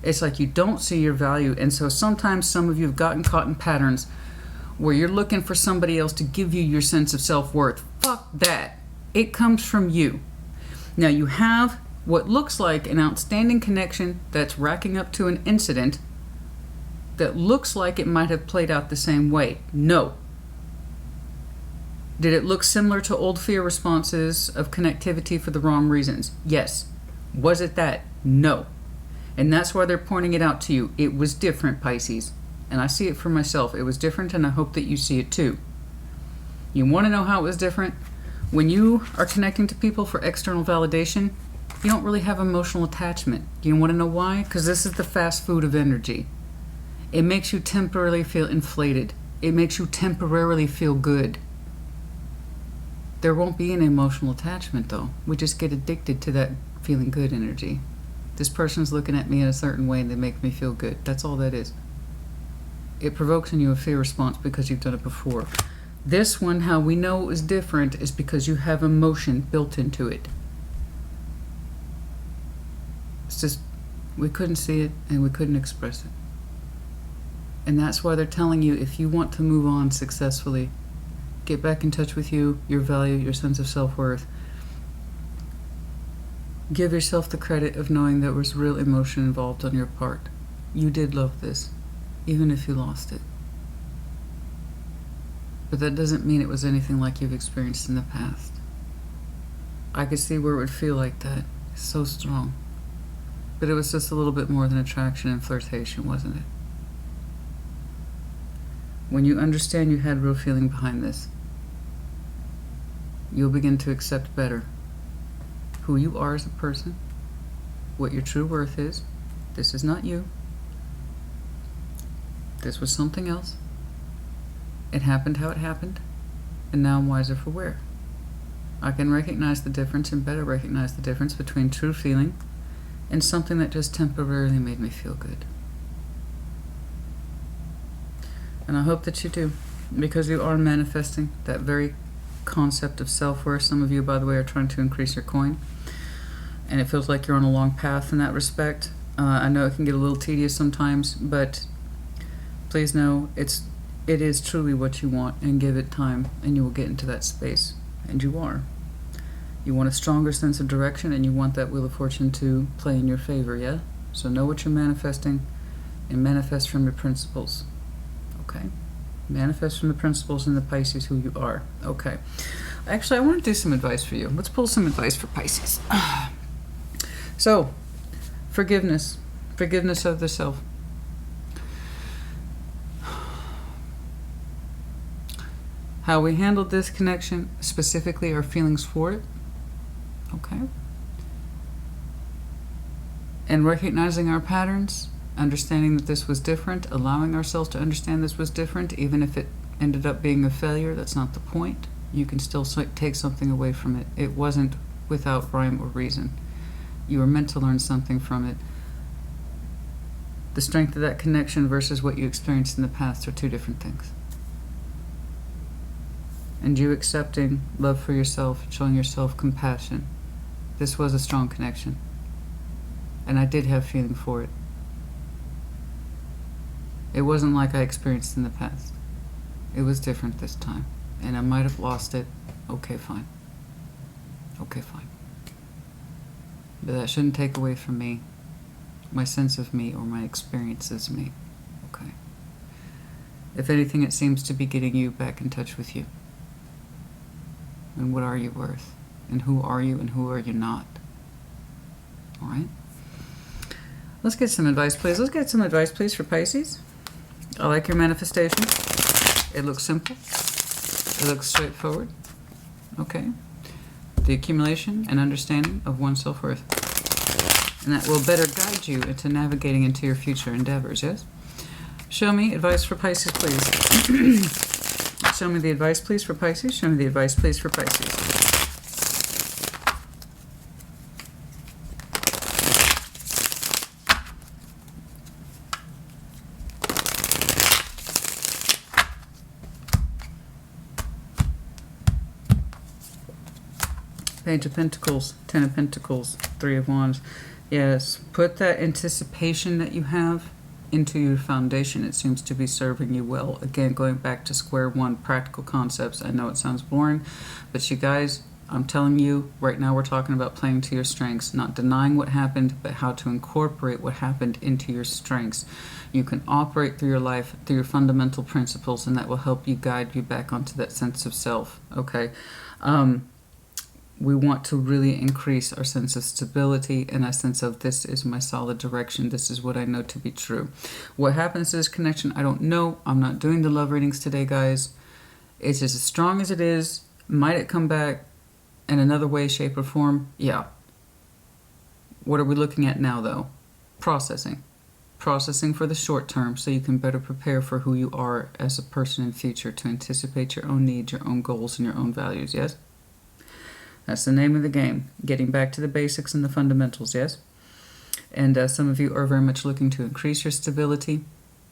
It's like you don't see your value, and so sometimes some of you have gotten caught in patterns where you're looking for somebody else to give you your sense of self-worth. Fuck that. It comes from you. Now you have what looks like an outstanding connection that's racking up to an incident that looks like it might have played out the same way. No. Did it look similar to old fear responses of connectivity for the wrong reasons? Yes. Was it that? No. And that's why they're pointing it out to you. It was different, Pisces. And I see it for myself. It was different, and I hope that you see it too. You want to know how it was different? When you are connecting to people for external validation, you don't really have emotional attachment. You want to know why? Because this is the fast food of energy. It makes you temporarily feel inflated. It makes you temporarily feel good. There won't be an emotional attachment, though. We just get addicted to that feeling good energy. This person's looking at me in a certain way and they make me feel good. That's all that is. It provokes in you a fear response because you've done it before. This one, how we know it was different, is because you have emotion built into it. It's just, we couldn't see it and we couldn't express it. And that's why they're telling you, if you want to move on successfully, get back in touch with you, your value, your sense of self-worth. Give yourself the credit of knowing there was real emotion involved on your part. You did love this, even if you lost it. But that doesn't mean it was anything like you've experienced in the past. I could see where it would feel like that. It's so strong. But it was just a little bit more than attraction and flirtation, wasn't it? When you understand you had real feeling behind this, you'll begin to accept better who you are as a person, what your true worth is. This is not you. This was something else. It happened how it happened, and now I'm wiser for where. I can recognize the difference and better recognize the difference between true feeling and something that just temporarily made me feel good. And I hope that you do, because you are manifesting that very concept of self-worth. Some of you, by the way, are trying to increase your coin, and it feels like you're on a long path in that respect. I know it can get a little tedious sometimes, but please know it is truly what you want, and give it time and you will get into that space. And you are. You want a stronger sense of direction, and you want that Wheel of Fortune to play in your favor, yeah? So know what you're manifesting and manifest from your principles. Okay? Manifest from the principles in the Pisces who you are. Okay. Actually, I want to do some advice for you. Let's pull some advice for Pisces. So, forgiveness. Forgiveness of the self. How we handled this connection, specifically our feelings for it. Okay. And recognizing our patterns, understanding that this was different, allowing ourselves to understand this was different, even if it ended up being a failure, that's not the point. You can still take something away from it. It wasn't without rhyme or reason. You were meant to learn something from it. The strength of that connection versus what you experienced in the past are two different things. And you accepting love for yourself, showing yourself compassion. This was a strong connection. And I did have feeling for it. It wasn't like I experienced in the past. It was different this time. And I might have lost it. Okay, fine. Okay, fine. But that shouldn't take away from me, my sense of me, or my experience as me. Okay. If anything, it seems to be getting you back in touch with you. And what are you worth? And who are you and who are you not? Alright? Let's get some advice, please. Let's get some advice, please, for Pisces. I like your manifestation. It looks simple. It looks straightforward. Okay? The accumulation and understanding of one's self-worth. And that will better guide you into navigating into your future endeavors, yes? Show me advice for Pisces, please. Show me the advice, please, for Pisces. Show me the advice, please, for Pisces. Page of Pentacles, Ten of Pentacles, Three of Wands. Yes, put that anticipation that you have into your foundation. It seems to be serving you well. Again, going back to square one, practical concepts. I know it sounds boring, but you guys, I'm telling you, right now we're talking about playing to your strengths, not denying what happened, but how to incorporate what happened into your strengths. You can operate through your life, through your fundamental principles, and that will help you guide you back onto that sense of self, okay? We want to really increase our sense of stability and a sense of this is my solid direction. This is what I know to be true. What happens to this connection, I don't know. I'm not doing the love readings today, guys. It's just as strong as it is. Might it come back in another way, shape, or form? Yeah. What are we looking at now, though? Processing. Processing for the short term so you can better prepare for who you are as a person in future, to anticipate your own needs, your own goals, and your own values, yes? That's the name of the game. Getting back to the basics and the fundamentals, yes? And some of you are very much looking to increase your stability.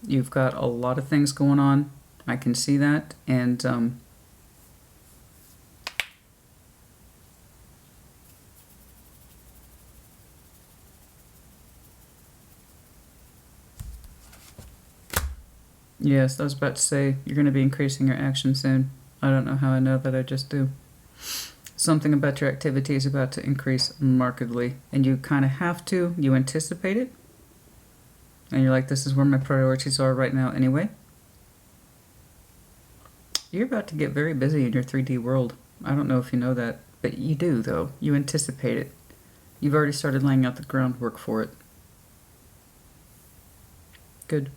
You've got a lot of things going on. I can see that. And yes, I was about to say, you're going to be increasing your action soon. I don't know how I know that, I just do. Something about your activity is about to increase markedly, and you kind of have to. You anticipate it, and you're like, this is where my priorities are right now anyway. You're about to get very busy in your 3D world. I don't know if you know that, but you do, though. You anticipate it. You've already started laying out the groundwork for it. Good.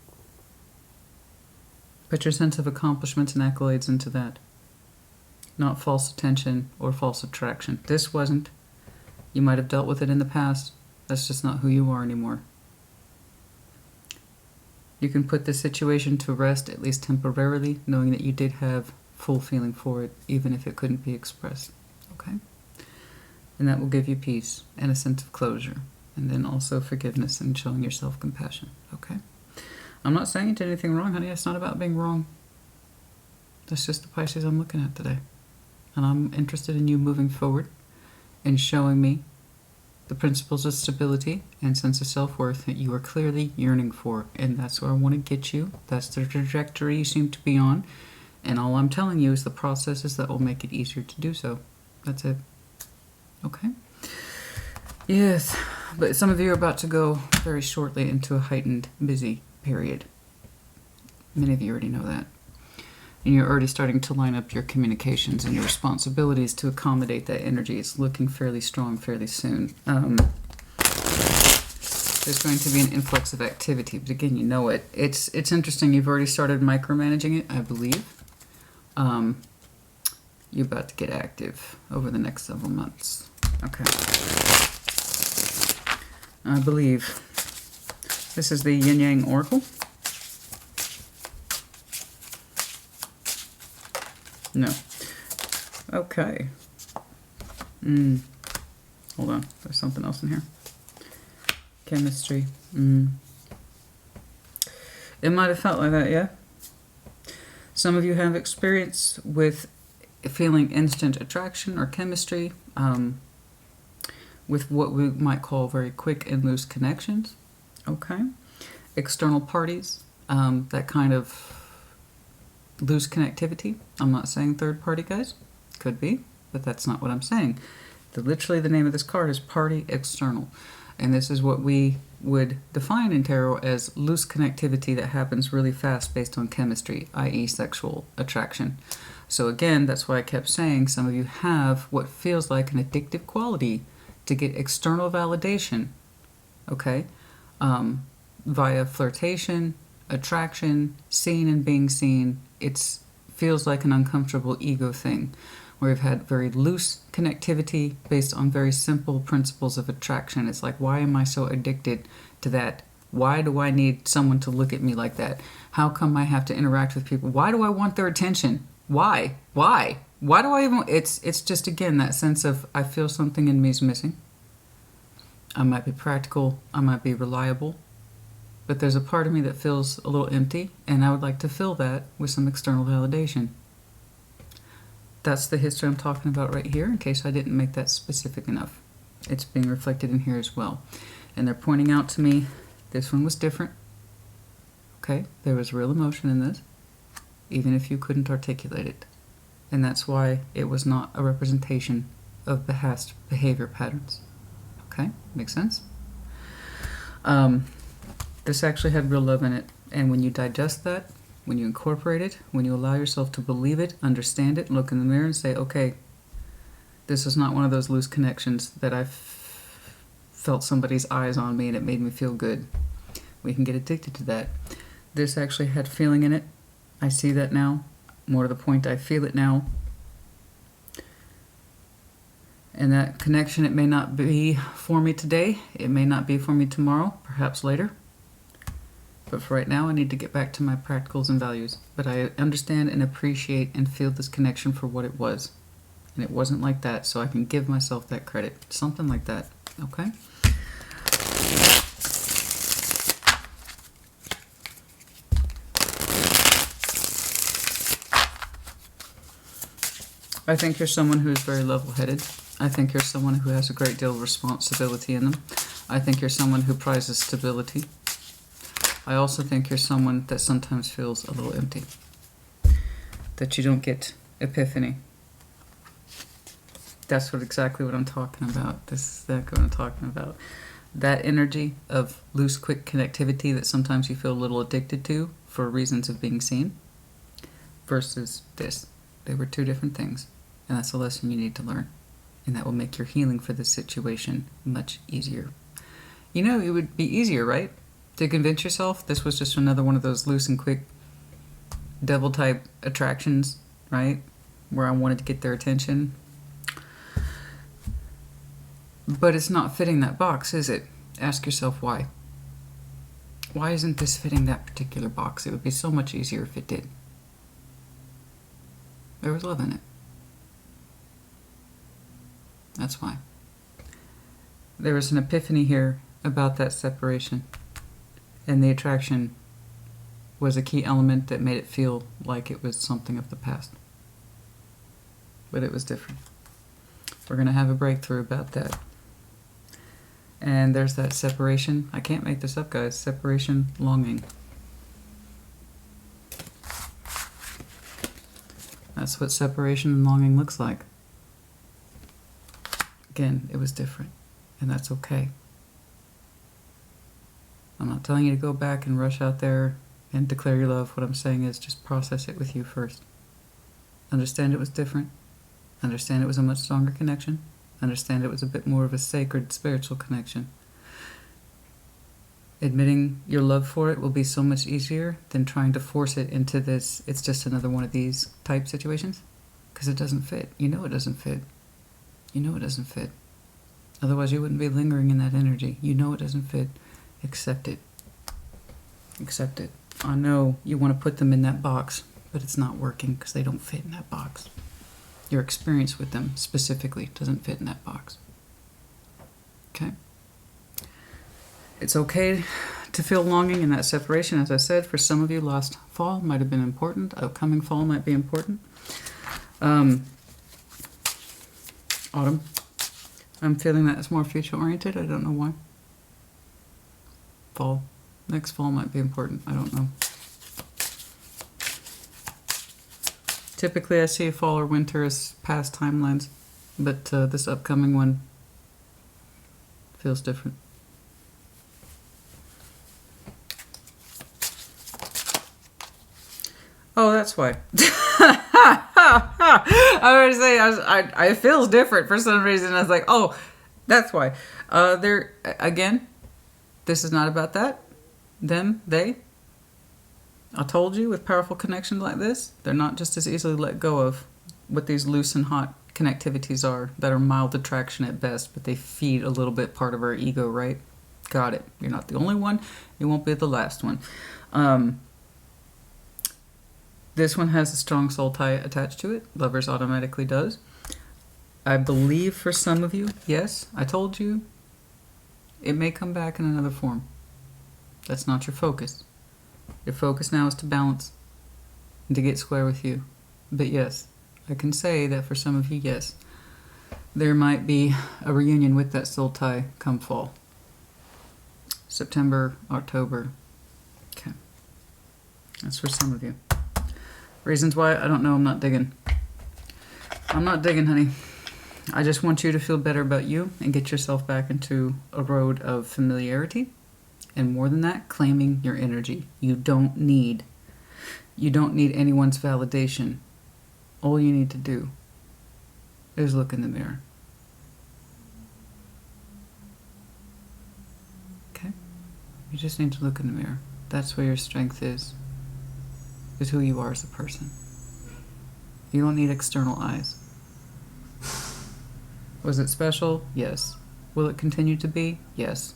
Put your sense of accomplishments and accolades into that. Not false attention or false attraction. This wasn't. You might have dealt with it in the past. That's just not who you are anymore. You can put this situation to rest, at least temporarily, knowing that you did have full feeling for it, even if it couldn't be expressed. Okay? And that will give you peace and a sense of closure. And then also forgiveness and showing yourself compassion. Okay? I'm not saying you did anything wrong, honey. It's not about being wrong. That's just the Pisces I'm looking at today. And I'm interested in you moving forward and showing me the principles of stability and sense of self-worth that you are clearly yearning for. And that's where I want to get you. That's the trajectory you seem to be on. And all I'm telling you is the processes that will make it easier to do so. That's it. Okay? Yes. But some of you are about to go very shortly into a heightened, busy period. Many of you already know that. And you're already starting to line up your communications and your responsibilities to accommodate that energy. It's looking fairly strong fairly soon. There's going to be an influx of activity, but again, you know it. It's interesting. You've already started micromanaging it, I believe. You're about to get active over the next several months. Okay. I believe this is the Yin Yang Oracle. No. Okay. Hold on. There's something else in here. Chemistry. It might have felt like that, yeah? Some of you have experience with feeling instant attraction or chemistry, with what we might call very quick and loose connections. Okay. External parties, that kind of loose connectivity. I'm not saying third party, guys. Could be, but that's not what I'm saying. Literally the name of this card is party external. And this is what we would define in tarot as loose connectivity that happens really fast based on chemistry, i.e. sexual attraction. So again, that's why I kept saying some of you have what feels like an addictive quality to get external validation, okay, via flirtation, attraction, seeing and being seen. It feels like an uncomfortable ego thing where we've had very loose connectivity based on very simple principles of attraction. It's like, why am I so addicted to that Why do I need someone to look at me like that? How come I have to interact with people? Why do I want their attention? Why? Why do I even... It's just, again, that sense of I feel something in me is missing. I might be practical. I might be reliable. But there's a part of me that feels a little empty, and I would like to fill that with some external validation. That's the history I'm talking about right here, in case I didn't make that specific enough. It's being reflected in here as well. And they're pointing out to me, this one was different. Okay, there was real emotion in this, even if you couldn't articulate it. And that's why it was not a representation of past behavior patterns. Okay, makes sense? This actually had real love in it. And when you digest that, when you incorporate it, when you allow yourself to believe it, understand it, look in the mirror and say, okay, this is not one of those loose connections that I've felt somebody's eyes on me and it made me feel good. We can get addicted to that. This actually had feeling in it. I see that now. More to the point, I feel it now. And that connection, it may not be for me today. It may not be for me tomorrow, perhaps later. But for right now, I need to get back to my practicals and values. But I understand and appreciate and feel this connection for what it was. And it wasn't like that, so I can give myself that credit. Something like that, okay? I think you're someone who is very level-headed. I think you're someone who has a great deal of responsibility in them. I think you're someone who prizes stability. I also think you're someone that sometimes feels a little empty. That you don't get epiphany. That's exactly what I'm talking about. This is exactly what I'm talking about. That energy of loose, quick connectivity that sometimes you feel a little addicted to for reasons of being seen versus this. They were two different things. And that's a lesson you need to learn. And that will make your healing for this situation much easier. You know, it would be easier, right? To convince yourself this was just another one of those loose and quick devil-type attractions, right? Where I wanted to get their attention. But it's not fitting that box, is it? Ask yourself why. Why isn't this fitting that particular box? It would be so much easier if it did. There was love in it. That's why. There was an epiphany here about that separation. And the attraction was a key element that made it feel like it was something of the past. But it was different. We're going to have a breakthrough about that. And there's that separation. I can't make this up, guys. Separation, longing. That's what separation and longing looks like. Again, it was different. And that's okay. I'm not telling you to go back and rush out there and declare your love. What I'm saying is just process it with you first. Understand it was different. Understand it was a much stronger connection. Understand it was a bit more of a sacred spiritual connection. Admitting your love for it will be so much easier than trying to force it into this, it's just another one of these type situations. Because it doesn't fit. You know it doesn't fit. You know it doesn't fit. Otherwise you wouldn't be lingering in that energy. You know it doesn't fit. Accept it. Accept it. I know you want to put them in that box, but it's not working because they don't fit in that box. Your experience with them specifically doesn't fit in that box. Okay? It's okay to feel longing in that separation. As I said, for some of you, last fall might have been important. Upcoming fall might be important. Autumn. I'm feeling that it's more future-oriented. I don't know why. Fall. Next fall might be important. I don't know. Typically I see fall or winter as past timelines, but this upcoming one feels different. Oh, that's why. I was saying, it feels different for some reason. I was like, oh, that's why. Again, this is not about that. Them, they. I told you, with powerful connections like this, they're not just as easily let go of what these loose and hot connectivities are that are mild attraction at best, but they feed a little bit part of our ego, right? Got it. You're not the only one. You won't be the last one. This one has a strong soul tie attached to it. Lovers automatically does. I believe for some of you, yes, I told you, it may come back in another form. That's not your focus. Your focus now is to balance and to get square with you. But yes, I can say that for some of you, yes, there might be a reunion with that soul tie come fall. September, October. Okay. That's for some of you. Reasons why, I don't know, I'm not digging. I'm not digging, honey. I just want you to feel better about you and get yourself back into a road of familiarity. And more than that, claiming your energy. You don't need anyone's validation. All you need to do is look in the mirror. Okay? You just need to look in the mirror. That's where your strength is who you are as a person. You don't need external eyes. Was it special? Yes. Will it continue to be? Yes.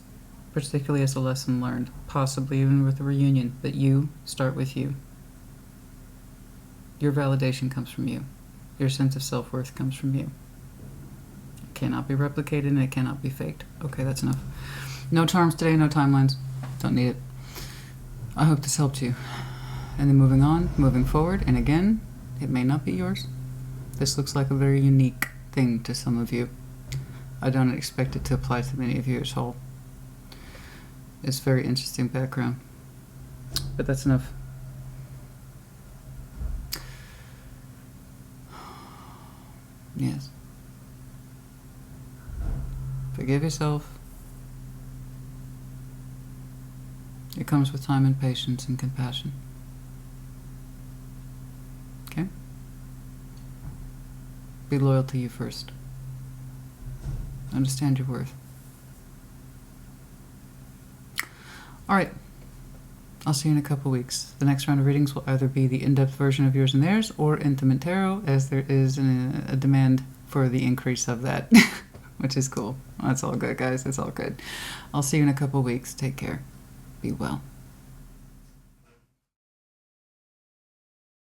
Particularly as a lesson learned, possibly even with a reunion, but you start with you. Your validation comes from you. Your sense of self-worth comes from you. It cannot be replicated and it cannot be faked. Okay, that's enough. No charms today, no timelines. Don't need it. I hope this helped you. And then moving on, moving forward, and again, it may not be yours. This looks like a very unique thing to some of you. I don't expect it to apply to many of you at all. It's very interesting background. But that's enough. Yes. Forgive yourself. It comes with time and patience and compassion. Okay? Be loyal to you first. Understand your worth. Alright. I'll see you in a couple weeks. The next round of readings will either be the in-depth version of yours and theirs or Intimate Tarot, as there is a demand for the increase of that, which is cool. That's all good, guys. It's all good. I'll see you in a couple weeks. Take care. Be well.